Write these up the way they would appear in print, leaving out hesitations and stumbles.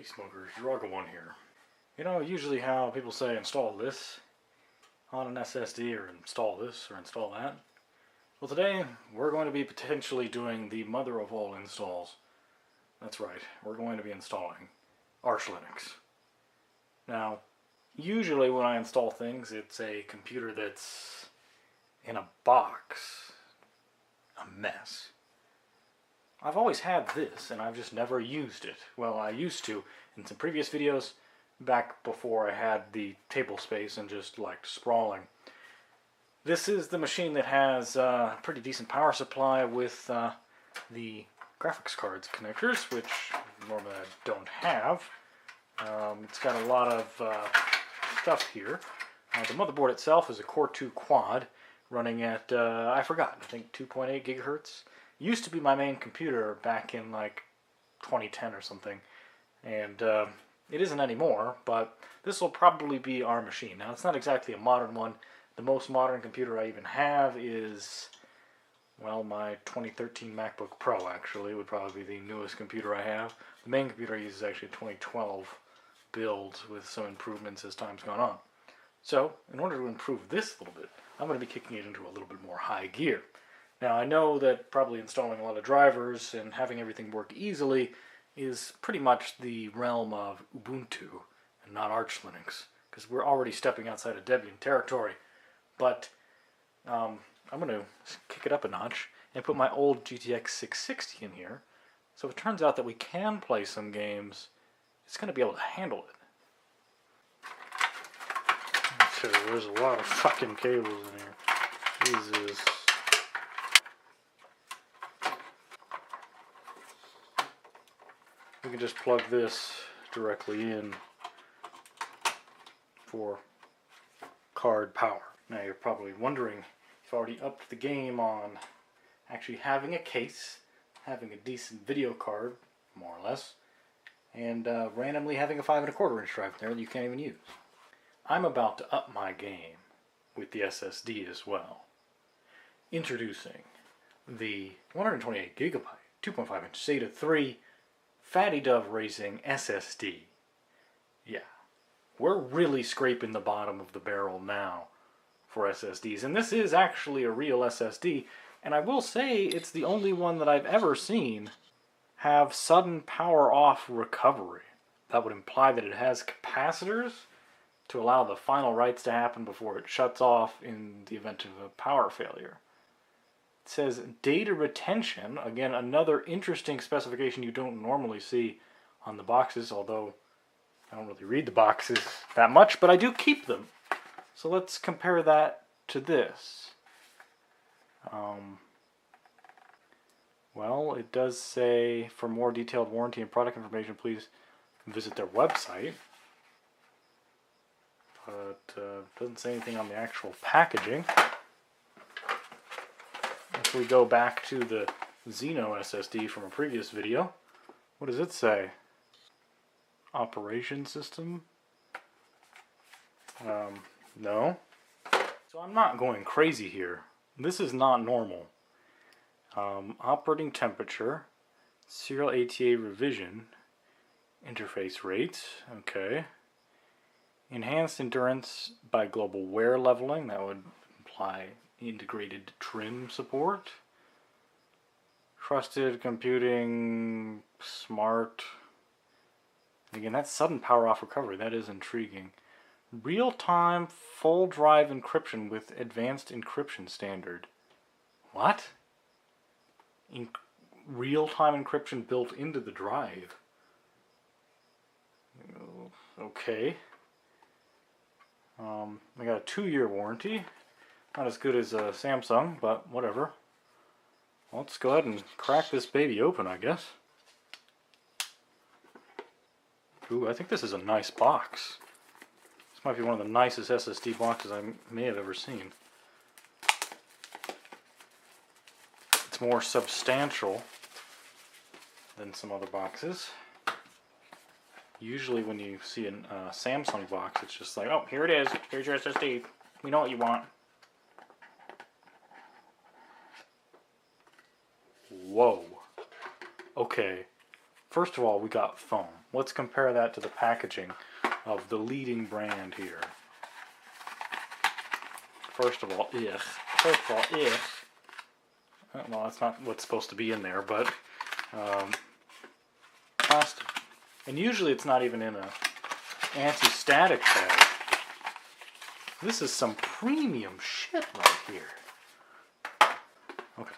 Smokers, Drug1 here. You know, usually how people say install this on an SSD or install this or install that. Well, today we're going to be potentially doing the mother of all installs. That's right, we're going to be installing Arch Linux. Now, usually when I install things, it's a computer that's in a box, a mess. I've always had this, and I've just never used it. Well, I used to in some previous videos, back before I had the table space and just liked sprawling. This is the machine that has a pretty decent power supply with the graphics cards connectors, which normally I don't have. It's got a lot of stuff here. The motherboard itself is a Core 2 quad running at, I think 2.8 gigahertz. Used to be my main computer back in like 2010 or something, and it isn't anymore, but this will probably be our machine. Now, it's not exactly a modern one. The most modern computer I even have is, well, my 2013 MacBook Pro, actually, would probably be the newest computer I have. The main computer I use is actually a 2012 build with some improvements as time's gone on. So, in order to improve this a little bit, I'm going to be kicking it into a little bit more high gear. Now, I know that probably installing a lot of drivers and having everything work easily is pretty much the realm of Ubuntu and not Arch Linux, because we're already stepping outside of Debian territory. But I'm going to kick it up a notch and put my old GTX 660 in here. So if it turns out that we can play some games, it's going to be able to handle it. So there's a lot of fucking cables in here. Jesus. We can just plug this directly in for card power. Now you're probably wondering if I already upped the game on actually having a case, having a decent video card, more or less, and randomly having a 5 1/4 inch drive there that you can't even use. I'm about to up my game with the SSD as well. Introducing the 128 gigabyte 2.5 inch SATA 3 Fattydove Racing SSD. Yeah, we're really scraping the bottom of the barrel now for SSDs, and this is actually a real SSD, and I will say it's the only one that I've ever seen have sudden power off recovery. That would imply that it has capacitors to allow the final writes to happen before it shuts off in the event of a power failure. It says data retention, again another interesting specification you don't normally see on the boxes, although I don't really read the boxes that much, but I do keep them. So let's compare that to this. Well, it does say, for more detailed warranty and product information, please visit their website. But it doesn't say anything on the actual packaging. If we go back to the Xeno SSD from a previous video, what does it say? Operation system? No. So I'm not going crazy here. This is not normal. Operating temperature, serial ATA revision, interface rates, okay. Enhanced endurance by global wear leveling, that would imply integrated trim support. Trusted computing, smart. Again, that's sudden power off recovery, that is intriguing. Real-time full drive encryption with advanced encryption standard. What? Real-time encryption built into the drive. Okay. I got a 2-year warranty. Not as good as Samsung, but whatever. Well, let's go ahead and crack this baby open, I guess. Ooh, I think this is a nice box. This might be one of the nicest SSD boxes I may have ever seen. It's more substantial than some other boxes. Usually when you see a Samsung box, it's just like, oh, here it is. Here's your SSD. We know what you want. Whoa. Okay. First of all, we got foam. let's compare that to the packaging of the leading brand here. First of all, well, that's not what's supposed to be in there, but plastic. And usually it's not even in a anti-static bag. This is some premium shit right here. Okay.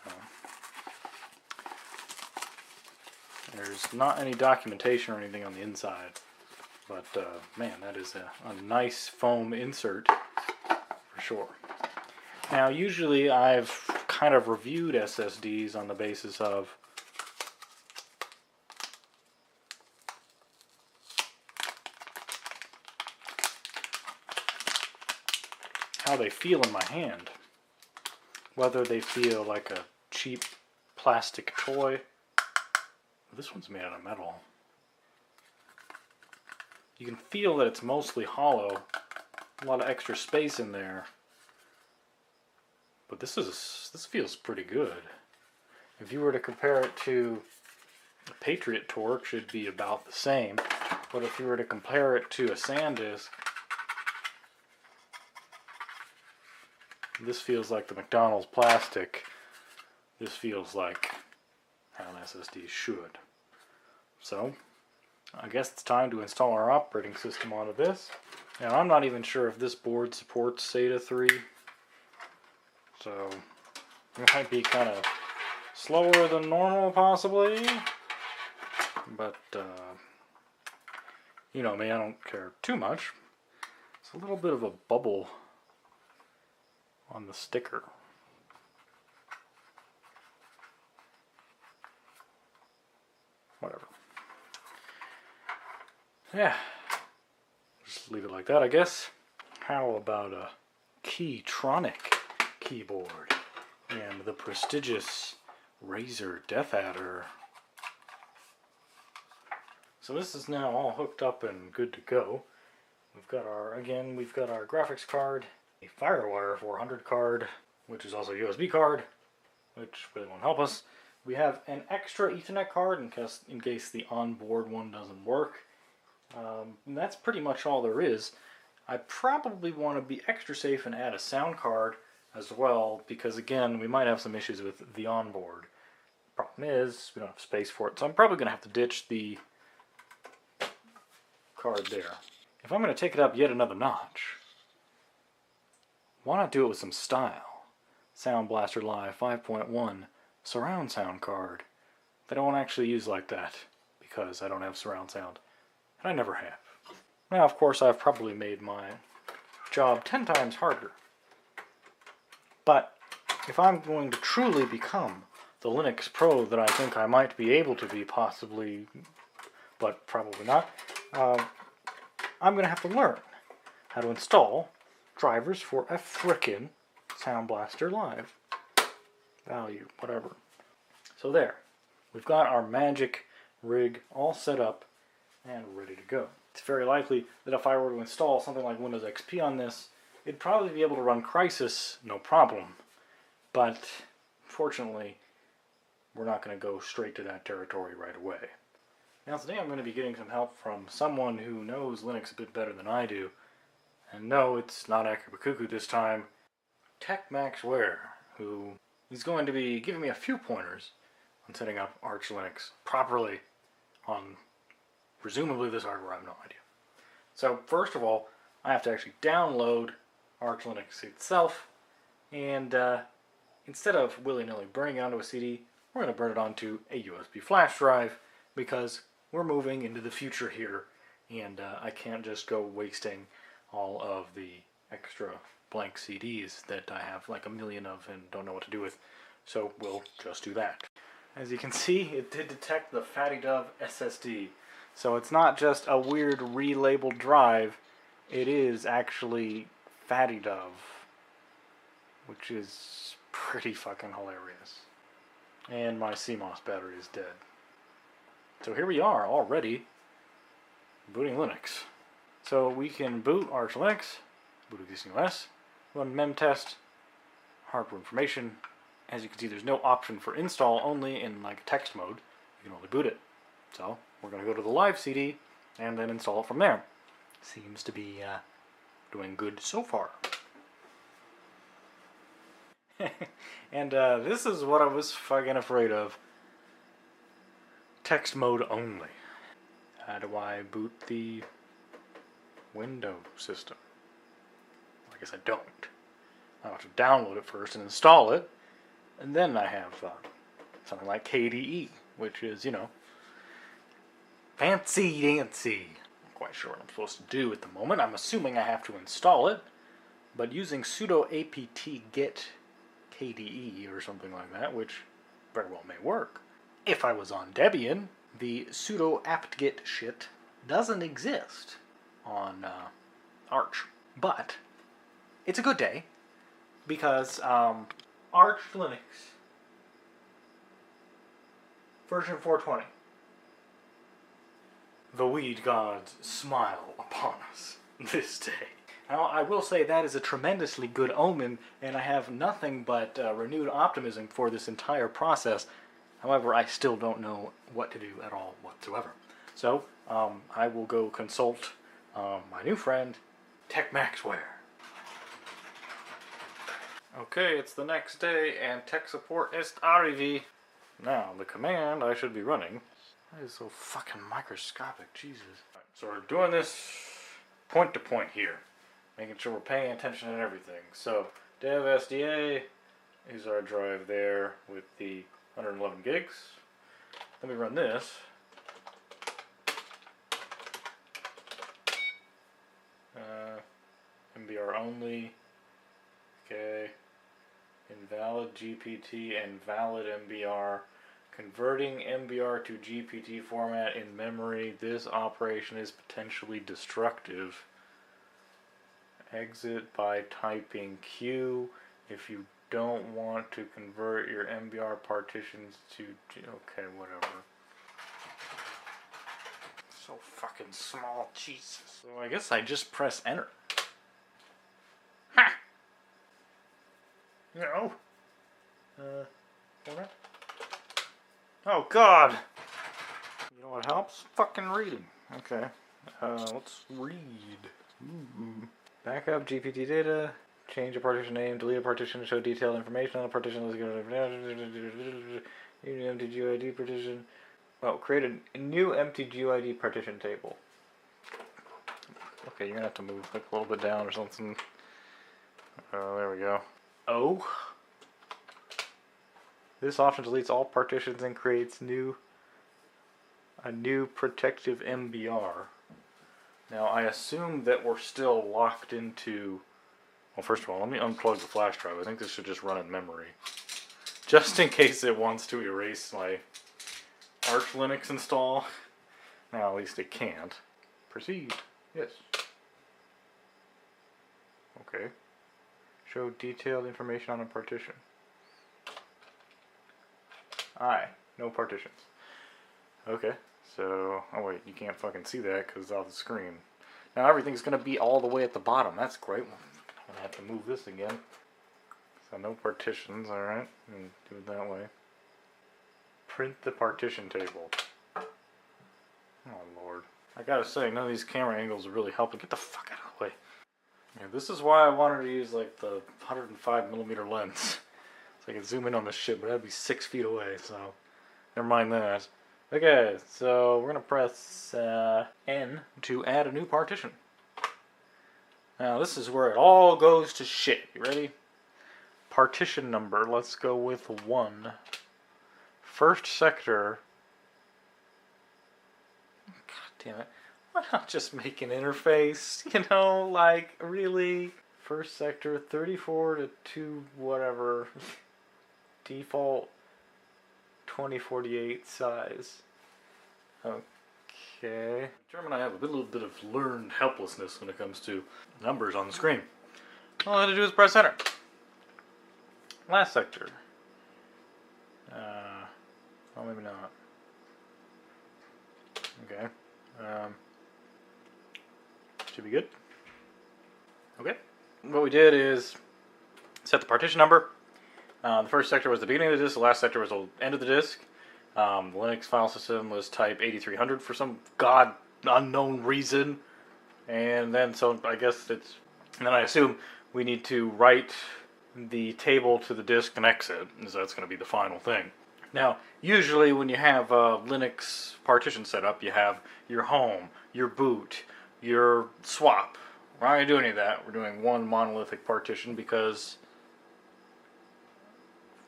So, there's not any documentation or anything on the inside, but man, that is a nice foam insert for sure. Now, usually I've kind of reviewed SSDs on the basis of how they feel in my hand. Whether they feel like a cheap plastic toy. This one's made out of metal. You can feel that it's mostly hollow. A lot of extra space in there. But this feels pretty good. If you were to compare it to a Patriot torque, should be about the same. But if you were to compare it to a SanDisk, this feels like the McDonald's plastic. This feels like how an SSD should. So, I guess it's time to install our operating system onto this. Now, I'm not even sure if this board supports SATA 3. So, it might be kind of slower than normal, possibly. But, you know me, I don't care too much. It's a little bit of a bubble on the sticker. Whatever. Yeah. Just leave it like that, I guess. How about a Keytronic keyboard and the prestigious Razer Death Adder? So this is now all hooked up and good to go. We've got our graphics card, a FireWire 400 card, which is also a USB card, which really won't help us. We have an extra Ethernet card in case the onboard one doesn't work. And that's pretty much all there is. I probably want to be extra safe and add a sound card as well, because again, we might have some issues with the onboard. Problem is, we don't have space for it, so I'm probably going to have to ditch the card there. If I'm going to take it up yet another notch, why not do it with some style? Sound Blaster Live 5.1 surround sound card that I won't actually use like that because I don't have surround sound, and I never have. Now, of course, I've probably made my job 10 times harder. But if I'm going to truly become the Linux pro that I think I might be able to be, possibly, but probably not, I'm going to have to learn how to install drivers for a frickin' Sound Blaster Live value, whatever. So there, we've got our magic rig all set up and ready to go. It's very likely that if I were to install something like Windows XP on this, it'd probably be able to run Crysis no problem. But fortunately, we're not going to go straight to that territory right away. Now today I'm going to be getting some help from someone who knows Linux a bit better than I do. And no, it's not Akabakuku this time. TechMaxWare, who is going to be giving me a few pointers on setting up Arch Linux properly on presumably this hardware. I have no idea. So first of all, I have to actually download Arch Linux itself, and instead of willy-nilly burning it onto a CD, we're going to burn it onto a USB flash drive because we're moving into the future here, and I can't just go wasting all of the extra blank CDs that I have like a million of and don't know what to do with. So we'll just do that. As you can see, it did detect the Fattydove SSD. So it's not just a weird relabeled drive, it is actually Fattydove, which is pretty fucking hilarious. And my CMOS battery is dead. So here we are already booting Linux. So we can boot Arch Linux, boot existing OS, run memtest, hardware information. As you can see, there's no option for install, only in like text mode. You can only boot it. So we're going to go to the live CD and then install it from there. Seems to be doing good so far. And this is what I was fucking afraid of. Text mode only. How do I boot the Windows system? I guess I don't. I have to download it first and install it, and then I have something like KDE, which is, you know, fancy dancy. I'm quite sure what I'm supposed to do at the moment. I'm assuming I have to install it, but using sudo apt get KDE or something like that, which very well may work. If I was on Debian, the sudo apt-get shit doesn't exist on Arch. But it's a good day because Arch Linux version 420. The weed gods smile upon us this day. Now, I will say that is a tremendously good omen, and I have nothing but renewed optimism for this entire process. However, I still don't know what to do at all whatsoever. So, I will go consult my new friend, TechMaxware. Okay, it's the next day, and tech support is arrivé. Now, the command I should be running is so fucking microscopic, Jesus. Right, so we're doing this point to point here, making sure we're paying attention and everything. So, dev SDA is our drive there with the 111 gigs. Let me run this. MBR only. Okay. Invalid GPT and valid MBR. Converting MBR to GPT format in memory. This operation is potentially destructive. Exit by typing Q if you don't want to convert your MBR partitions to... Okay, whatever. So fucking small, Jesus. So I guess I just press enter. Ha! No. What? Oh God! You know what helps? Fucking reading. Okay. Let's read. Ooh. Backup GPT data. Change a partition name. Delete a partition to show detailed information on a partition. Let's go to empty GUID partition. Oh, create a new empty GUID partition table. Okay, you're gonna have to move like a little bit down or something. There we go. Oh. This option deletes all partitions and creates a new protective MBR. Now I assume that we're still locked into... Well, first of all, let me unplug the flash drive. I think this should just run in memory. Just in case it wants to erase my Arch Linux install. Now at least it can't. Proceed. Yes. Okay. Show detailed information on a partition. Aye, no partitions. Okay, so... Oh wait, you can't fucking see that because it's off the screen. Now everything's going to be all the way at the bottom. That's great. I'm going to have to move this again. So no partitions, alright. Do it that way. Print the partition table. Oh lord. I gotta say, none of these camera angles are really helping. Get the fuck out of the way. Yeah, this is why I wanted to use like the 105mm lens. So I can zoom in on this shit, but that'd be 6 feet away, so never mind that. Okay, so we're gonna press N to add a new partition. Now this is where it all goes to shit. You ready? Partition number, let's go with 1. First sector. God damn it. Why not just make an interface? You know, like, really? First sector, 34 to 2 whatever. Default 2048 size. Okay. German, I have a little bit of learned helplessness when it comes to numbers on the screen. All I had to do is press enter. Last sector. Well, maybe not. Okay. Should be good. Okay. What we did is set the partition number. The first sector was the beginning of the disk, the last sector was the end of the disk. The Linux file system was type 8300 for some god unknown reason. And then, so I guess it's, and then I assume we need to write the table to the disk and exit, as that's going to be the final thing. Now, usually when you have a Linux partition set up, you have your home, your boot, your swap. We're not going to do any of that. We're doing one monolithic partition because,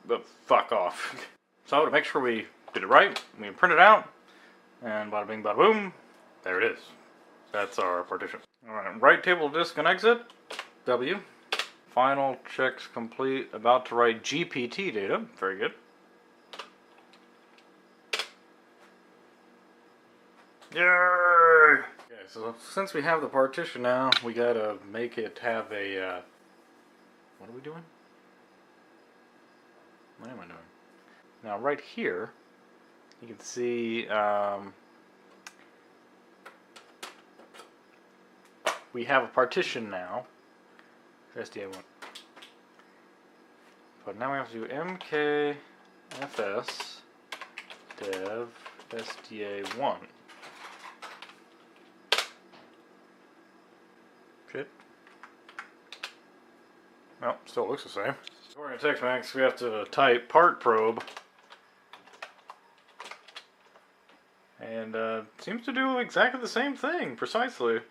but fuck off. So to make sure we did it right, we print it out, and bada bing bada boom, there it is. That's our partition. Alright, write table disk and exit, W. Final checks complete, about to write GPT data, very good. Yay! Okay, so since we have the partition now, we gotta make it have a, what are we doing? What am I doing? Now right here, you can see, we have a partition now. SDA1. But now we have to do mkfs dev SDA1. Shit. Well, still looks the same. According to TextMax, we have to type part probe. And seems to do exactly the same thing, precisely.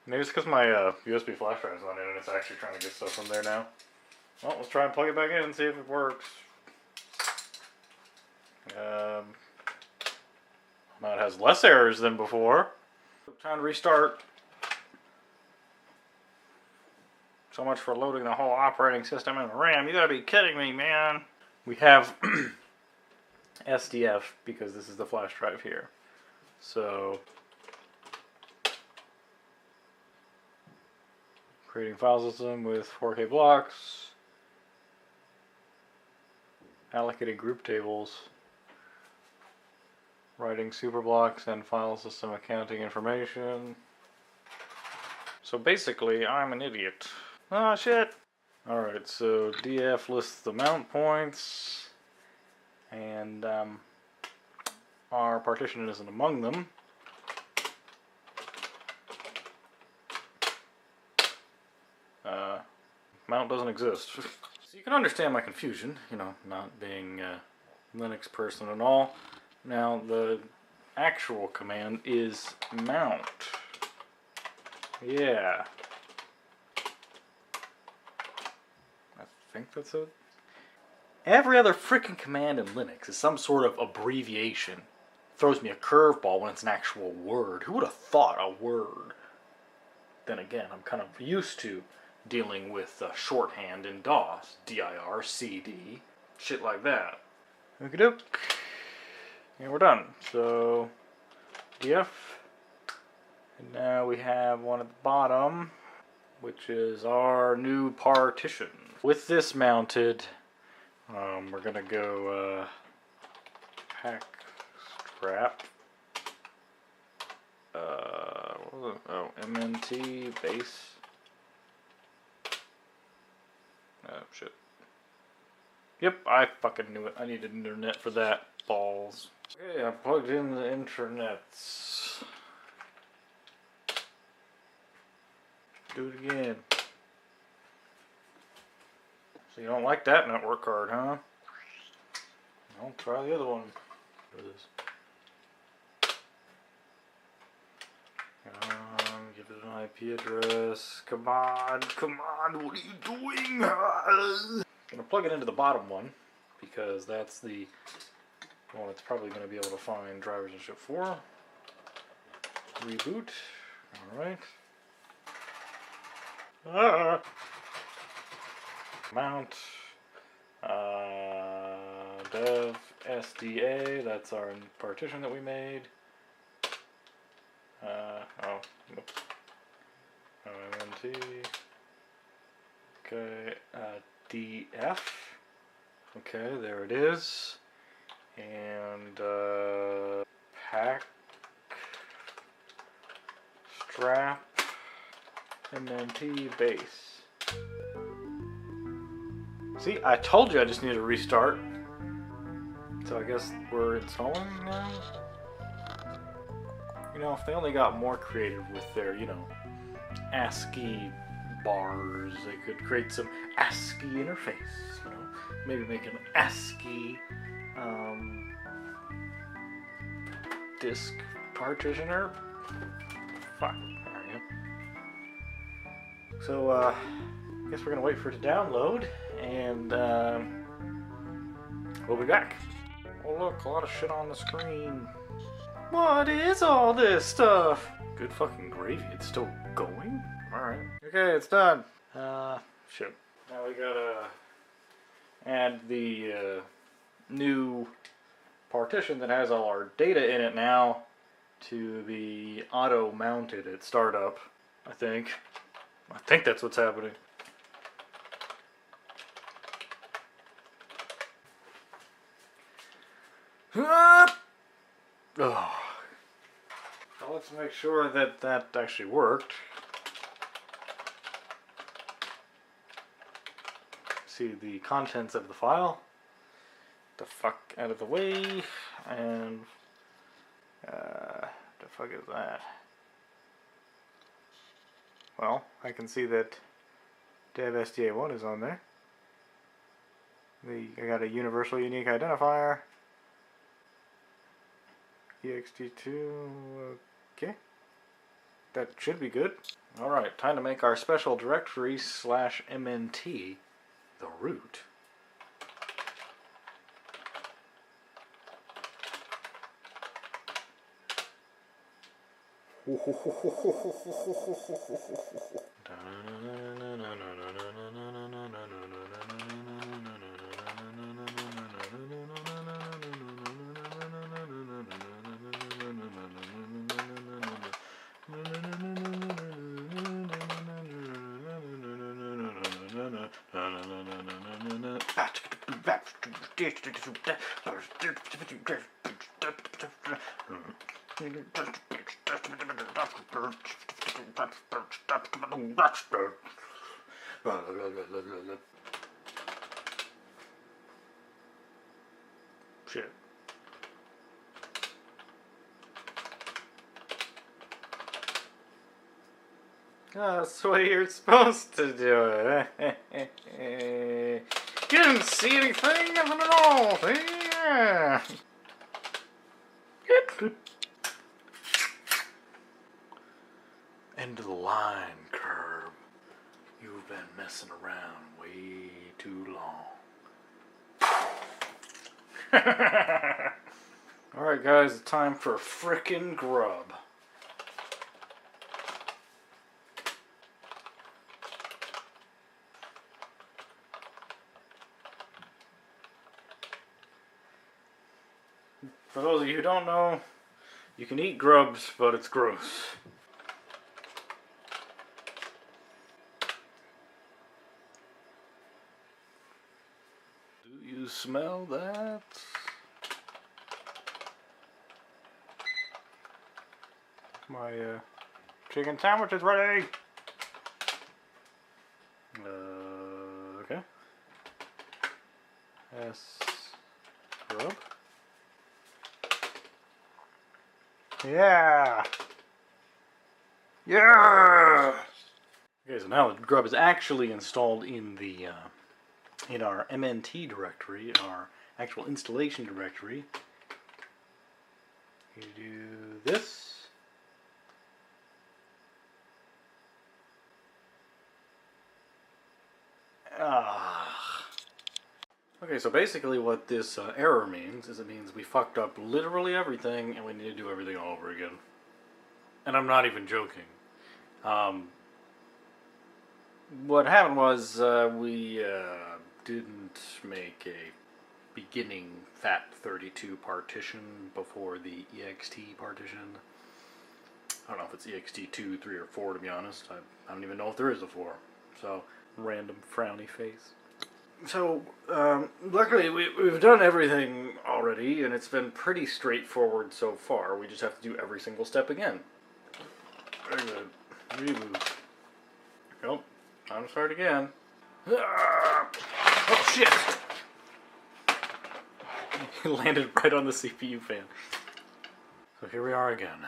Maybe it's because my USB flash drive is not in and it's actually trying to get stuff from there now. Well, let's try and plug it back in and see if it works. Now it has less errors than before. Time to restart. So much for loading the whole operating system in RAM. You gotta be kidding me, man. We have SDF because this is the flash drive here. So creating file system with 4K blocks, allocating group tables, writing super blocks and file system accounting information. So basically, I'm an idiot. Oh shit! Alright, so DF lists the mount points, and our partition isn't among them. Mount doesn't exist. So you can understand my confusion, you know, not being a Linux person and all. Now, the actual command is mount. Yeah. I think that's it. Every other freaking command in Linux is some sort of abbreviation. Throws me a curveball when it's an actual word. Who would have thought a word? Then again, I'm kind of used to dealing with shorthand in DOS. dir, cd, shit like that. Okie doke. And we're done. So, df. And now we have one at the bottom, which is our new partition. With this mounted, we're gonna go pack strap. What was it? Oh, MNT base. Oh shit. Yep, I fucking knew it. I needed internet for that. Balls. Okay, I plugged in the internets. Do it again. So you don't like that network card, huh? I'll try the other one. For this. Give it an IP address. Come on, what are you doing? I'm gonna plug it into the bottom one because that's the one it's probably gonna be able to find drivers and shit for. Reboot. Alright. Mount. Dev SDA. That's our partition that we made. MNT. Okay, DF. Okay, there it is. And pack strap MNT base. See, I told you I just need to restart. So I guess we're installing now? You know, if they only got more creative with their, you know, ASCII bars, they could create some ASCII interface, you know? Maybe make an ASCII disk partitioner. Fuck, there we go. So, I guess we're gonna wait for it to download, and we'll be back. Oh look, a lot of shit on the screen. What is all this stuff? Good fucking gravy, it's still going? Alright. Okay, it's done. Shit. Now we gotta add the new partition that has all our data in it now to be auto-mounted at startup, I think. I think that's what's happening. Oh. So let's make sure that that actually worked. See the contents of the file. The fuck out of the way. And the fuck is that? Well, I can see that dev SDA1 is on there. I got a universal unique identifier. ext2, okay. That should be good. Alright, time to make our special directory /mnt the root. Shit. That's the way you're supposed to do it. You didn't see anything? Nothing at all. See? Yeah. Good. End of the line, Curb. You've been messing around way too long. Alright guys, it's time for frickin' grub. For those of you who don't know, you can eat grubs, but it's gross. Do you smell that? My chicken sandwich is ready! Okay. Grub. Yeah! Yeah! Okay, so now the grub is actually installed in the in our MNT directory, our actual installation directory. You do this. Okay, so basically what this error means is it means we fucked up literally everything and we need to do everything all over again. And I'm not even joking. What happened was we didn't make a beginning FAT32 partition before the ext partition. I don't know if it's ext2, 3, or 4 to be honest. I don't even know if there is a 4. So, random frowny face. So, luckily we've done everything already, and it's been pretty straightforward so far. We just have to do every single step again. Very good. Reboot. Nope. Time to start again. Oh shit! It landed right on the CPU fan. So here we are again.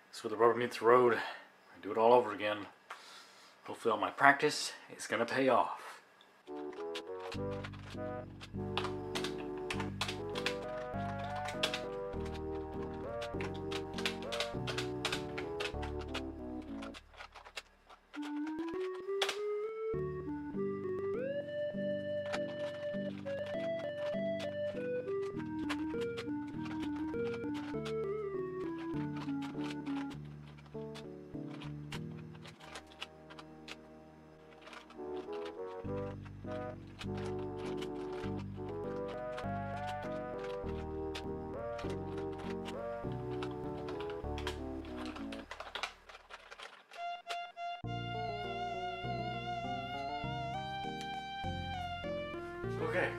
This is where the rubber meets the road. I do it all over again. Hopefully all my practice is gonna pay off. Okay,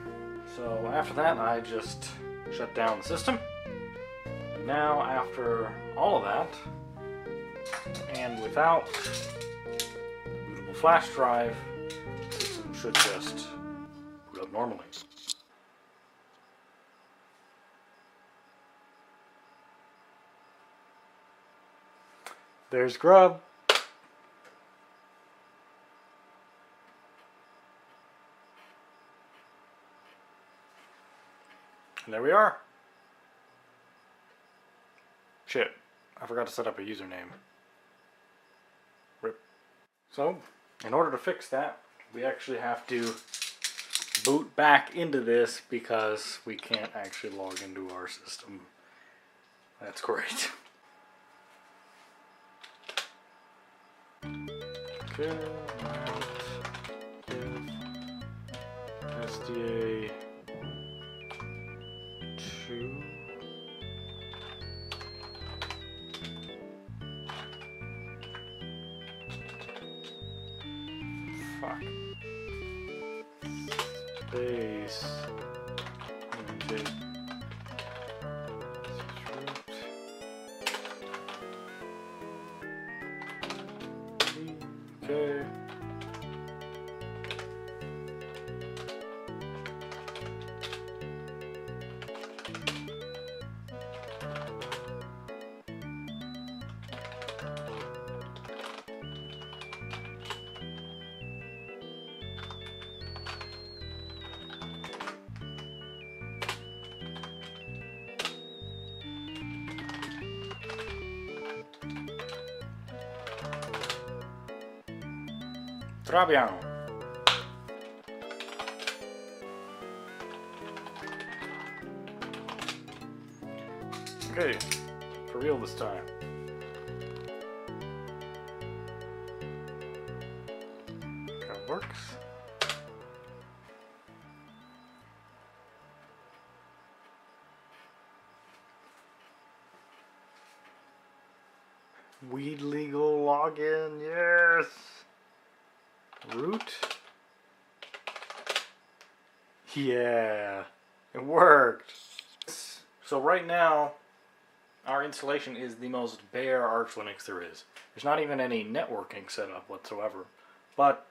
so after that I just shut down the system. And now after all of that, and without bootable flash drive, the system should just boot up normally. There's Grub. And there we are. Shit, I forgot to set up a username. Rip. So, in order to fix that, we actually have to boot back into this because we can't actually log into our system. That's great. Okay, SDA 2. Fuck. Space. Okay. Okay. Trabiamo. Okay, for real this time. That works. Weed legal login, yes! Root. Yeah, it worked. So right now, our installation is the most bare Arch Linux there is. There's not even any networking set up whatsoever. But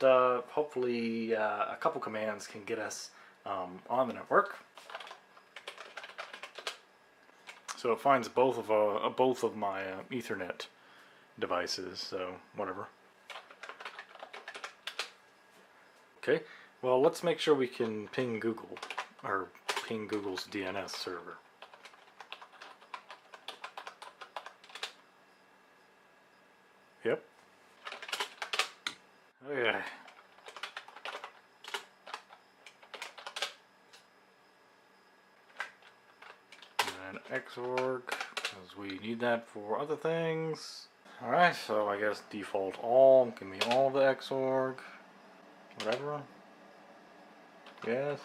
hopefully a couple commands can get us on the network. So it finds both of my Ethernet devices, so whatever. Okay, well let's make sure we can ping Google, or ping Google's DNS server. Yep. Okay. And Xorg, because we need that for other things. Alright, so I guess default all, give me all the Xorg. Whatever. Yes.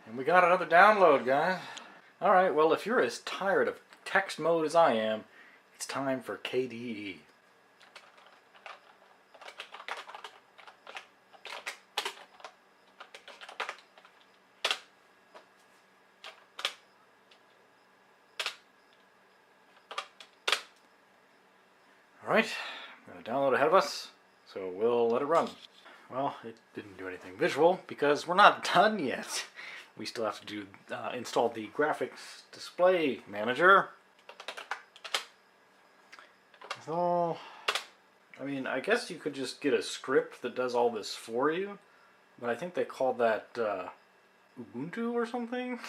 And we got another download, guys. Alright, well if you're as tired of text mode as I am, it's time for KDE. Alright, I'm going to download ahead of us, so we'll let it run. Well, it didn't do anything visual because we're not done yet. We still have to do install the graphics display manager. So, I mean, I guess you could just get a script that does all this for you, but I think they call that Ubuntu or something.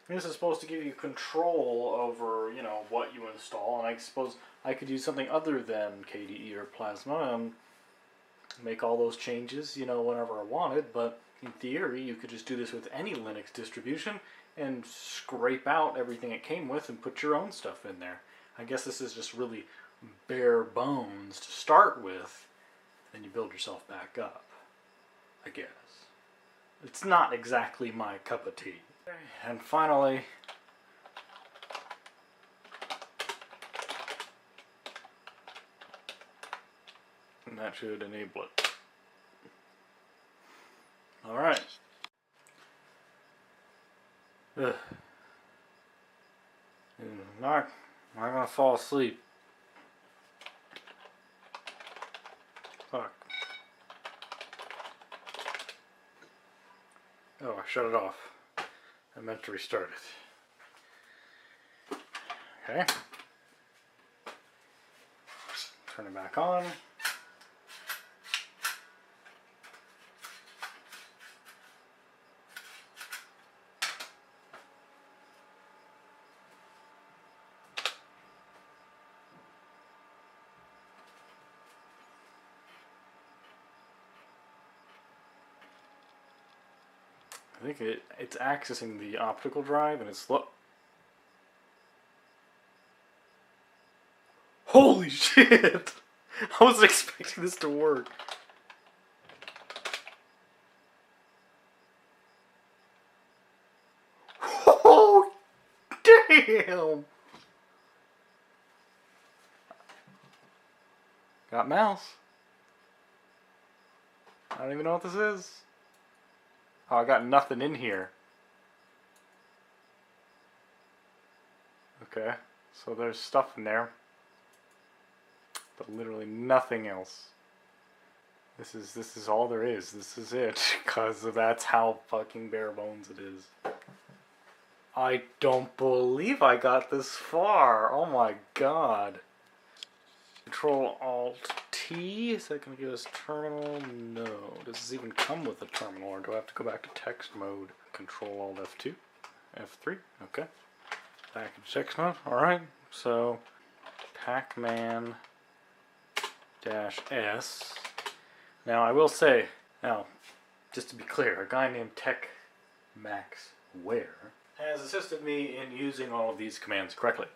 This is supposed to give you control over, you know, what you install, and I suppose I could use something other than KDE or Plasma and make all those changes, you know, whenever I wanted, but in theory you could just do this with any Linux distribution and scrape out everything it came with and put your own stuff in there. I guess this is just really bare bones to start with, then you build yourself back up, I guess. It's not exactly my cup of tea. And finally, and that should enable it. Alright. Not gonna fall asleep. Fuck. Oh, I shut it off. I meant to restart it. Okay. Turn it back on. I think it's accessing the optical drive and it's slow. Holy shit! I wasn't expecting this to work. Oh, damn! Got mouse. I don't even know what this is. Oh, I got nothing in here. Okay, so there's stuff in there, but literally nothing else. This is all there is. This is it, because that's how fucking bare bones it is. I don't believe I got this far. Oh my god. Control-Alt-T, is that going to give us terminal? No. Does this even come with a terminal, or do I have to go back to text mode? Control-Alt-F2, F3, okay. Back in text mode, alright. So, Pacman-S. Now, I will say, now, just to be clear, a guy named TechMaxWare has assisted me in using all of these commands correctly.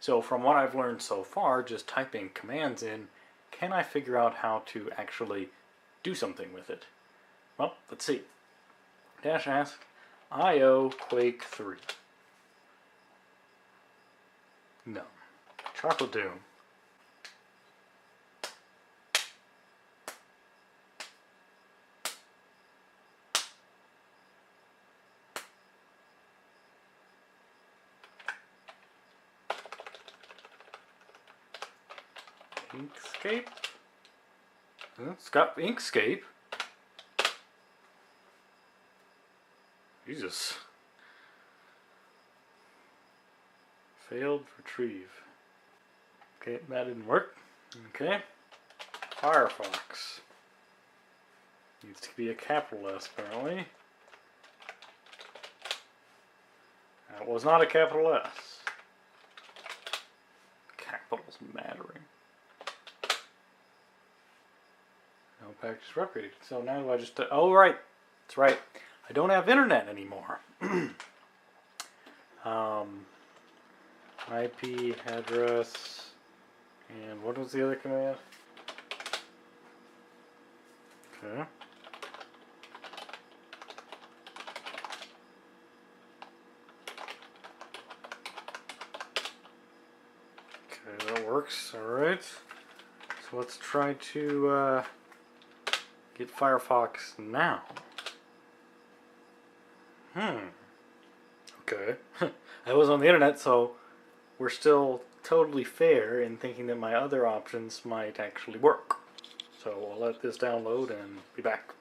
So from what I've learned so far, just typing commands in, can I figure out how to actually do something with it? Well, let's see. Dash ask IO Quake 3. No. Chocolate Doom. Inkscape? It's got Inkscape. Jesus. Failed retrieve. Okay, that didn't work. Okay. Firefox. Needs to be a capital S, apparently. That was not a capital S. Capitals mattering. No package upgraded. So now do I just... oh, right. That's right. I don't have internet anymore. IP address... and what was the other command? Okay. Okay, that works. Alright. So let's try to get Firefox now. Okay. I was on the internet, so we're still totally fair in thinking that my other options might actually work. So I'll let this download and be back.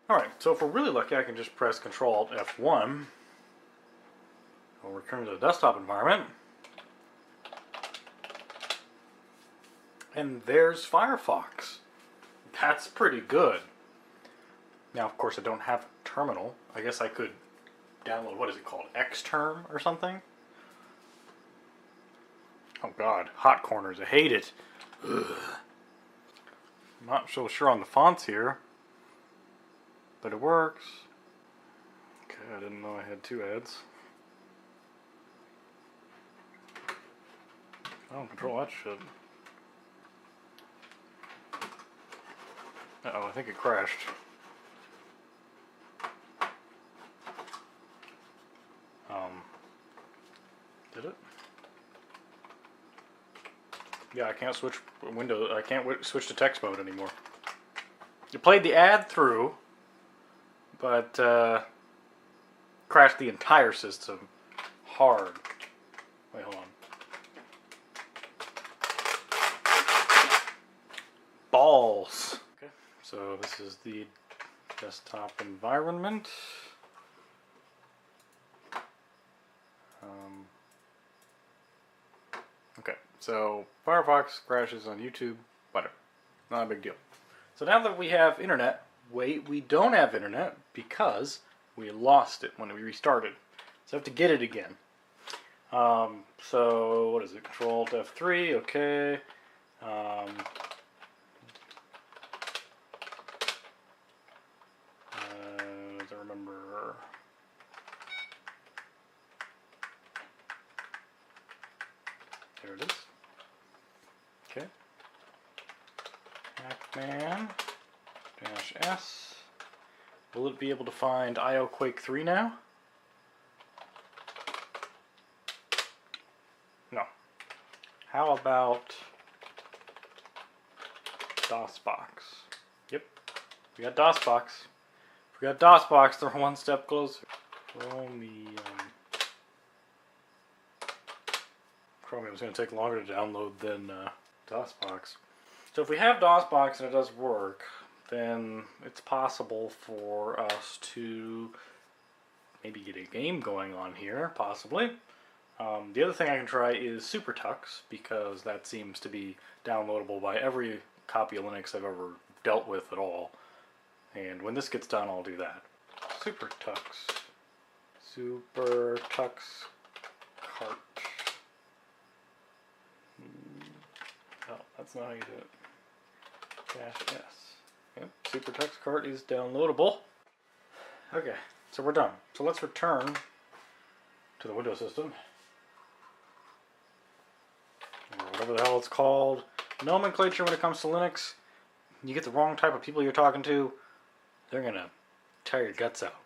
Alright, so if we're really lucky, I can just press Control F1. I'll return to the desktop environment. And there's Firefox. That's pretty good. Now, of course, I don't have a terminal. I guess I could download, what is it called? Xterm or something? Oh god, hot corners, I hate it. Ugh. I'm not so sure on the fonts here, but it works. Okay, I didn't know I had two ads. I don't control that shit. Uh-oh, I think it crashed. Did it? Yeah, I can't switch window. I can't switch to text mode anymore. It played the ad through, but crashed the entire system hard. Wait, hold on. Balls. Okay, so this is the desktop environment. Okay, so Firefox crashes on YouTube, whatever, not a big deal. So now that we have internet, wait, we don't have internet because we lost it when we restarted. So I have to get it again. So what is it? Control F3, okay. I don't remember. There it is. Okay. Macman-S. Will it be able to find IO Quake 3 now? No. How about DOSBox? Yep. We got DOSBox. If we got DOSBox, they're one step closer. Chromium is going to take longer to download than DOSBox. So if we have DOSBox and it does work, then it's possible for us to maybe get a game going on here, possibly. The other thing I can try is SuperTux, because that seems to be downloadable by every copy of Linux I've ever dealt with at all. And when this gets done, I'll do that. SuperTux. SuperTux cart. Oh, that's not how you do it. -S. Yep, SuperTux cart is downloadable. Okay, so we're done. So let's return to the Windows system. Or whatever the hell it's called. Nomenclature when it comes to Linux. You get the wrong type of people you're talking to, they're going to tear your guts out.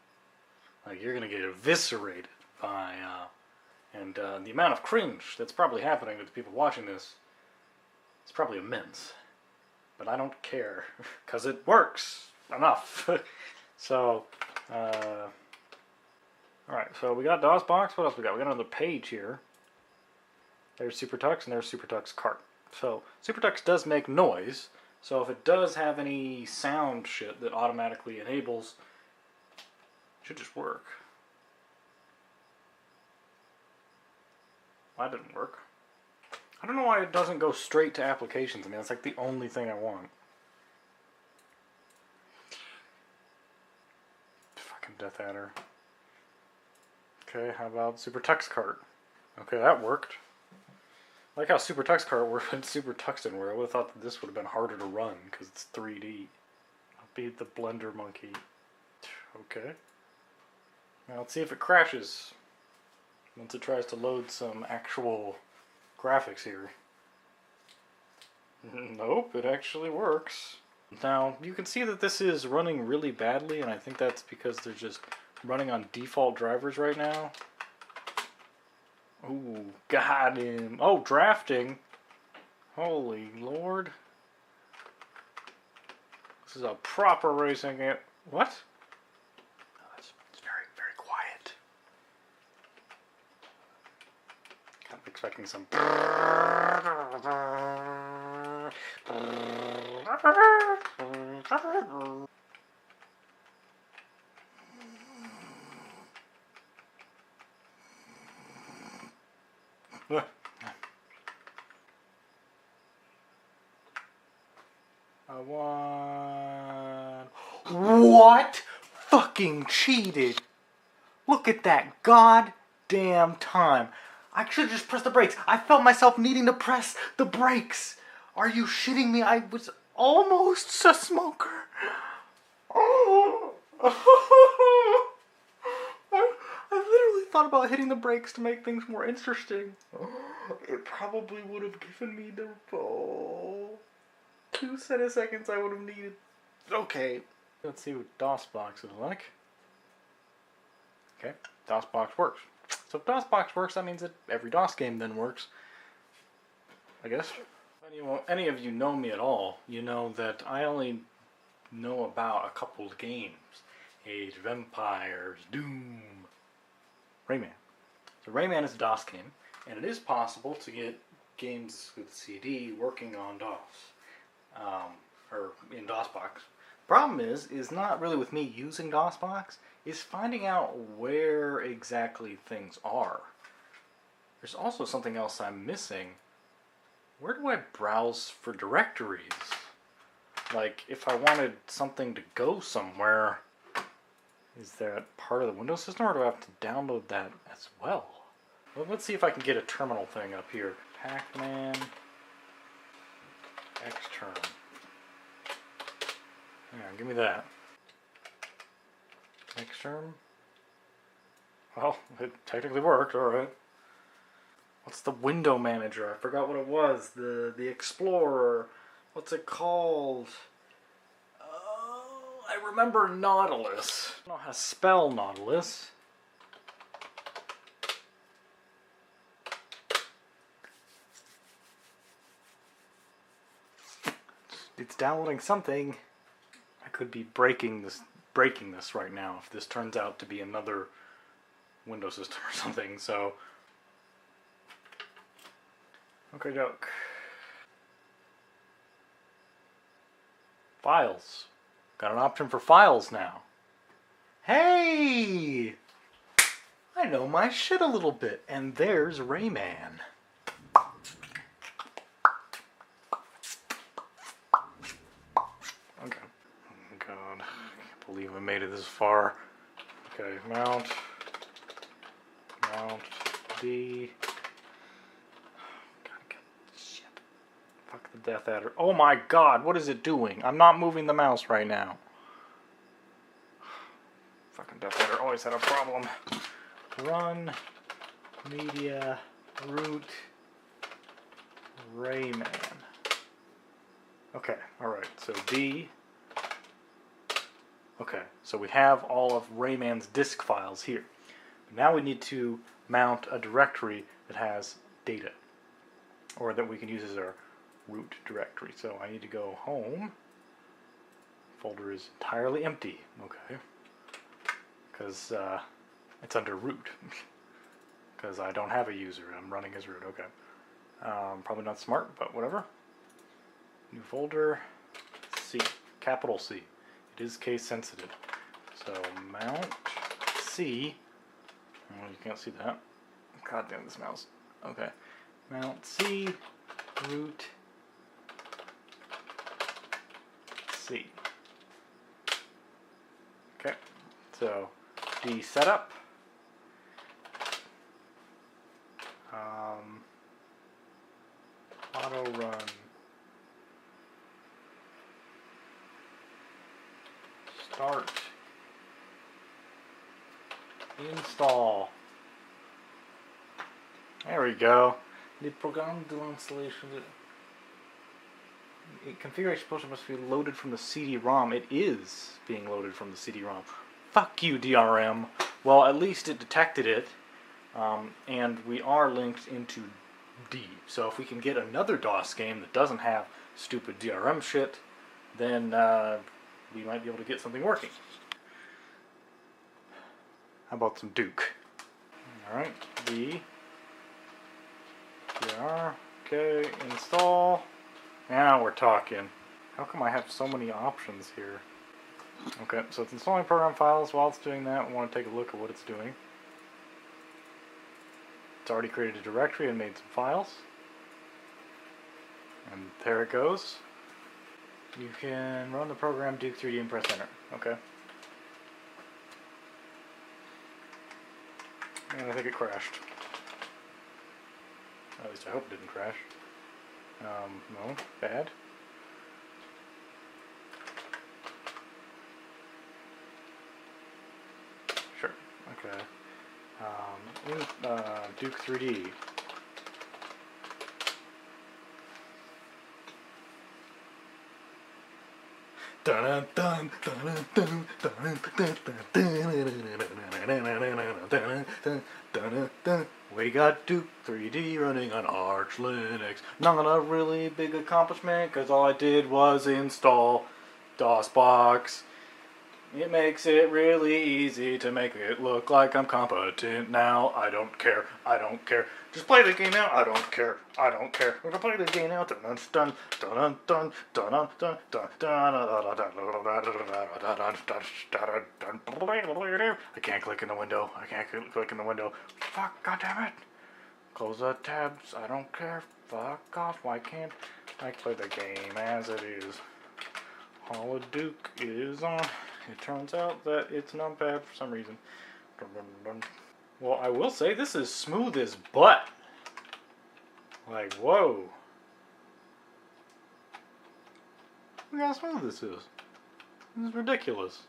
Like, you're going to get eviscerated by... the amount of cringe that's probably happening to the people watching this is probably immense. But I don't care, because it works enough. So, alright, so we got DOSBox. What else we got? We got another page here. There's SuperTux, and there's SuperTux cart. So, SuperTux does make noise. So if it does have any sound shit that automatically enables, it should just work. That didn't work. I don't know why it doesn't go straight to applications. I mean, that's like the only thing I want. Fucking Death Adder. Okay, how about SuperTux cart? Okay, that worked. I like how SuperTux cart worked when SuperTux didn't work. I would have thought that this would have been harder to run because it's 3D. I'll be the Blender monkey. Okay. Now let's see if it crashes once it tries to load some actual graphics here. Nope, it actually works. Now, you can see that this is running really badly, and I think that's because they're just running on default drivers right now. Ooh, got him. Oh, drafting. Holy Lord. This is a proper racing game. What? Oh, it's very, very quiet. Kind of expecting some... I won. What? Fucking cheated. Look at that goddamn time. I should have just pressed the brakes. I felt myself needing to press the brakes. Are you shitting me? I was almost a smoker. Oh. I literally thought about hitting the brakes to make things more interesting. It probably would have given me the 2 seconds I would have needed. Okay. Let's see what DOSBox is like. Okay, DOSBox works. So if DOSBox works, that means that every DOS game then works. I guess. If any of you know me at all, you know that I only know about a couple of games. Age of Empires, Doom, Rayman. So Rayman is a DOS game, and it is possible to get games with CD working on DOS, or in DOSBox. Problem is not really with me using DOSBox, is finding out where exactly things are. There's also something else I'm missing. Where do I browse for directories? Like, if I wanted something to go somewhere, is that part of the Windows system, or do I have to download that as well? Well, let's see if I can get a terminal thing up here. Pac-Man extern. Yeah, give me that. Extern. Well, it technically worked, alright. What's the window manager? I forgot what it was. The Explorer. What's it called? Oh, I remember Nautilus. I don't know how to spell Nautilus. It's downloading something. I could be breaking this right now if this turns out to be another Windows system or something, so. Okay, doke. Files. Got an option for files now. Hey! I know my shit a little bit, and there's Rayman. Okay. Oh god. I can't believe I made it this far. Okay, mount. D. Shit. Fuck the Death Adder. Oh my god, what is it doing? I'm not moving the mouse right now. Fucking Death Adder always had a problem. Run. Media. Root. Rayman. Okay, alright, so D. Okay, so we have all of Rayman's disk files here. Now we need to mount a directory that has data, or that we can use as our root directory. So I need to go home. Folder is entirely empty, okay, because it's under root, because I don't have a user, I'm running as root, okay. Probably not smart, but whatever. New folder, C, capital C. It is case sensitive. So mount C. Oh, you can't see that. God damn this mouse. Okay. Mount C, root C. Okay. So D setup. Auto run. Start. Install. There we go. The program do installation. Configuration portion must be loaded from the CD-ROM. It is being loaded from the CD-ROM. Fuck you, DRM. Well, at least it detected it, and we are linked into D. So if we can get another DOS game that doesn't have stupid DRM shit, then we might be able to get something working. How about some Duke? Alright, D. DR. Okay, install. Now we're talking. How come I have so many options here? Okay, so it's installing program files. While it's doing that, I want to take a look at what it's doing. It's already created a directory and made some files. And there it goes. You can run the program Duke 3D and press enter. Okay. And I think it crashed. At least I hope it didn't crash. No, bad. Sure, okay. Duke 3D. We got Duke 3D running on Arch Linux. Not a really big accomplishment, because all I did was install DOSBox. It makes it really easy to make it look like I'm competent now. I don't care. I don't care. Just play the game now. I don't care. I don't care. We're gonna play the game now. Dun dun dun dun dun dun dun dun dun. I can't click in the window. I can't click in the window. Fuck, goddammit. Close the tabs. I don't care. Fuck off. Why can't I play the game as it is? All of Duke is on. It turns out that it's not bad for some reason. Dun, dun, dun. Well, I will say this is smooth as butt. Like, whoa. Look how smooth this is. This is ridiculous.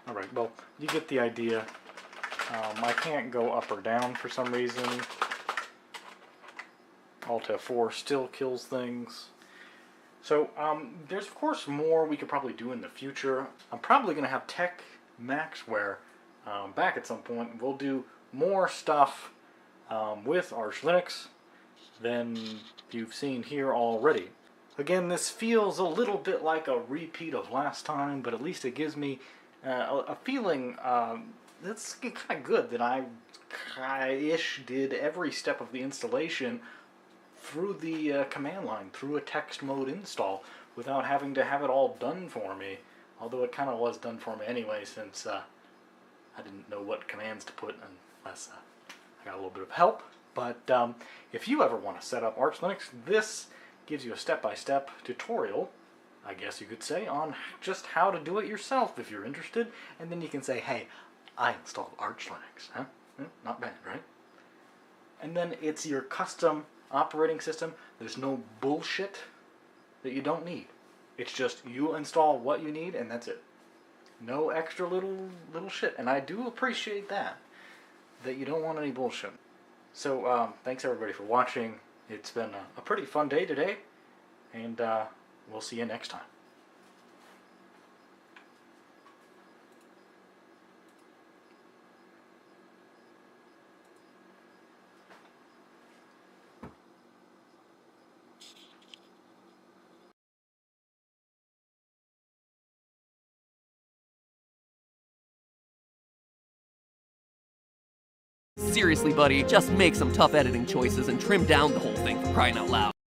Alright, well, you get the idea. I can't go up or down for some reason. Alt F4 still kills things. So, there's of course more we could probably do in the future. I'm probably going to have Tech Maxware back at some point. We'll do more stuff with Arch Linux than you've seen here already. Again, this feels a little bit like a repeat of last time, but at least it gives me a feeling that's kind of good that I-ish did every step of the installation through the command line, through a text mode install, without having to have it all done for me. Although it kind of was done for me anyway, since I didn't know what commands to put unless I got a little bit of help. But if you ever want to set up Arch Linux, this gives you a step-by-step tutorial, I guess you could say, on just how to do it yourself if you're interested. And then you can say, hey, I installed Arch Linux. Huh? Not bad, right? And then it's your custom operating system. There's no bullshit that you don't need. It's just you install what you need and that's it. No extra little shit. And I do appreciate that you don't want any bullshit. So thanks everybody for watching. It's been a pretty fun day today, and we'll see you next time. Seriously, buddy, just make some tough editing choices and trim down the whole thing for crying out loud.